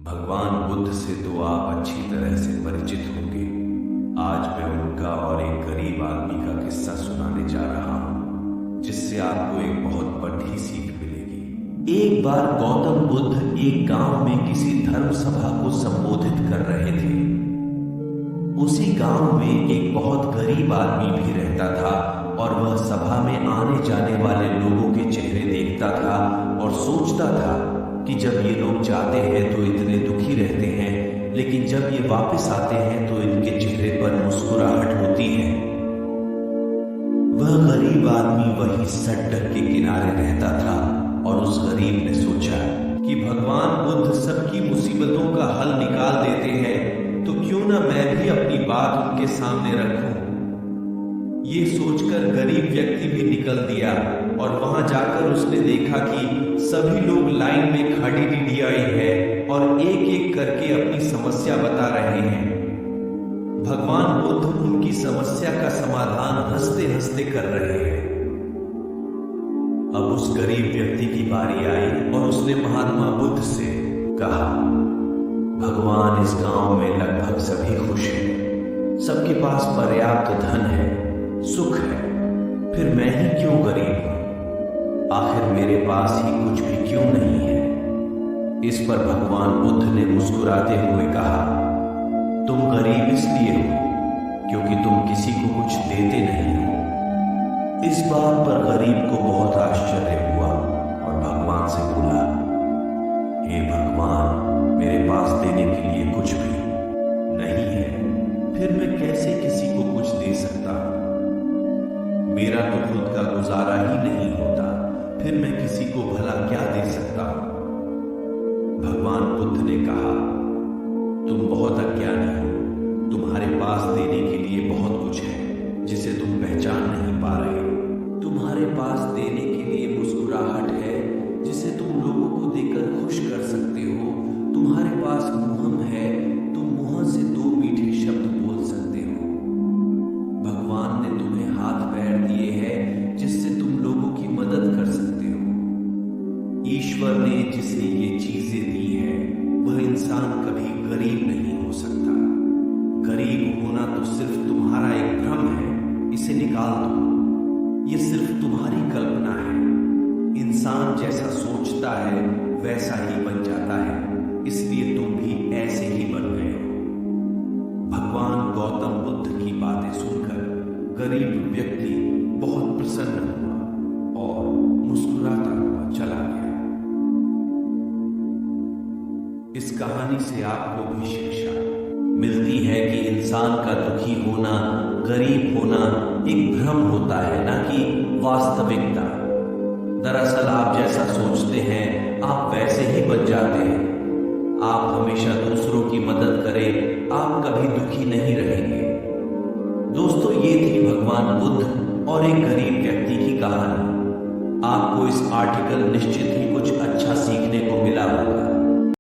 भगवान बुद्ध से तो आप अच्छी तरह से परिचित होंगे। आज मैं उनका और एक गरीब आदमी का किस्सा सुनाने जा रहा हूँ, जिससे आपको एक बहुत बड़ी सीख मिलेगी। एक बार गौतम बुद्ध एक गांव में किसी धर्म सभा को संबोधित कर रहे थे। उसी गांव में एक बहुत गरीब आदमी भी रहता था और वह सभा में आने जाने वाले लोगों के चेहरे देखता था और सोचता था कि जब ये लोग जाते हैं तो इतने दुखी रहते हैं, लेकिन जब ये वापस आते हैं तो इनके चेहरे पर मुस्कुराहट होती है। वह गरीब आदमी वही सड़क के किनारे रहता था और उस गरीब ने सोचा कि भगवान बुद्ध सबकी मुसीबतों का हल निकाल देते हैं, तो क्यों ना मैं भी अपनी बात उनके सामने रखूं। ये सोचकर गरीब व्यक्ति भी निकल दिया और वहां जाकर उसने देखा कि सभी लोग लाइन में खड़ी डिडियाई है और एक एक करके अपनी समस्या बता रहे हैं। भगवान बुद्ध उनकी समस्या का समाधान हंसते हंसते कर रहे हैं। अब उस गरीब व्यक्ति की बारी आई और उसने महात्मा बुद्ध से कहा, भगवान इस गांव में लगभग सभी खुश हैं, सबके पास पर्याप्त धन है, सुख है, फिर मैं ही क्यों गरीब हूं? आखिर मेरे पास ही कुछ भी क्यों नहीं है? इस पर भगवान बुद्ध ने मुस्कुराते हुए कहा, तुम गरीब इसलिए हो क्योंकि तुम किसी को कुछ देते नहीं हो। इस बात पर गरीब को बहुत आश्चर्य हुआ और भगवान से बोला, हे भगवान, मेरे पास देने के लिए कुछ भी नहीं है, फिर मैं कैसे किसी को कुछ दे सकता हूं? मेरा तो खुद का गुजारा ही नहीं होता, फिर मैं किसी को भला क्या दे सकता हूं? भगवान बुद्ध ने कहा, तुम बहुत अज्ञानी हो, तुम्हारे पास देने के लिए बहुत कुछ है जिसे तुम पहचान नहीं पा रहे। तुम्हारे पास देने के लिए मुस्कुराहट है जिसे तुम लोगों को देकर खुश कर सकते हो। तुम्हारे पास मुहम है, तुम मुंह से दो मीठे शब्द बोल सकते हो। भगवान ने तुम्हें हाथ पैर दिए हैं जिससे तुम लोगों की मदद कर सकते हो। ईश्वर ने जिसे ये चीजें दी है वह इंसान कभी गरीब नहीं हो सकता। गरीब होना तो सिर्फ तुम्हारा एक भ्रम है, इसे निकाल दो। ये सिर्फ तुम्हारी कल्पना है। इंसान जैसा सोचता है वैसा ही बन जाता है, इसलिए तुम भी ऐसे ही बन गए हो। भगवान गौतम बुद्ध की बातें सुनकर गरीब व्यक्ति बहुत प्रसन्न हुआ और मुस्कुराता हुआ चला गया। इस कहानी से आपको भी शिक्षा मिलती है कि इंसान का दुखी होना, गरीब होना एक भ्रम होता है, ना कि वास्तविकता। दरअसल आप जैसा सोचते हैं आप वैसे ही बन जाते हैं। आप हमेशा दूसरों की मदद करें, आप कभी दुखी नहीं रहेंगे। दोस्तों, ये थी भगवान बुद्ध और एक गरीब व्यक्ति की कहानी। आपको इस आर्टिकल निश्चित ही कुछ अच्छा सीखने को मिला होगा।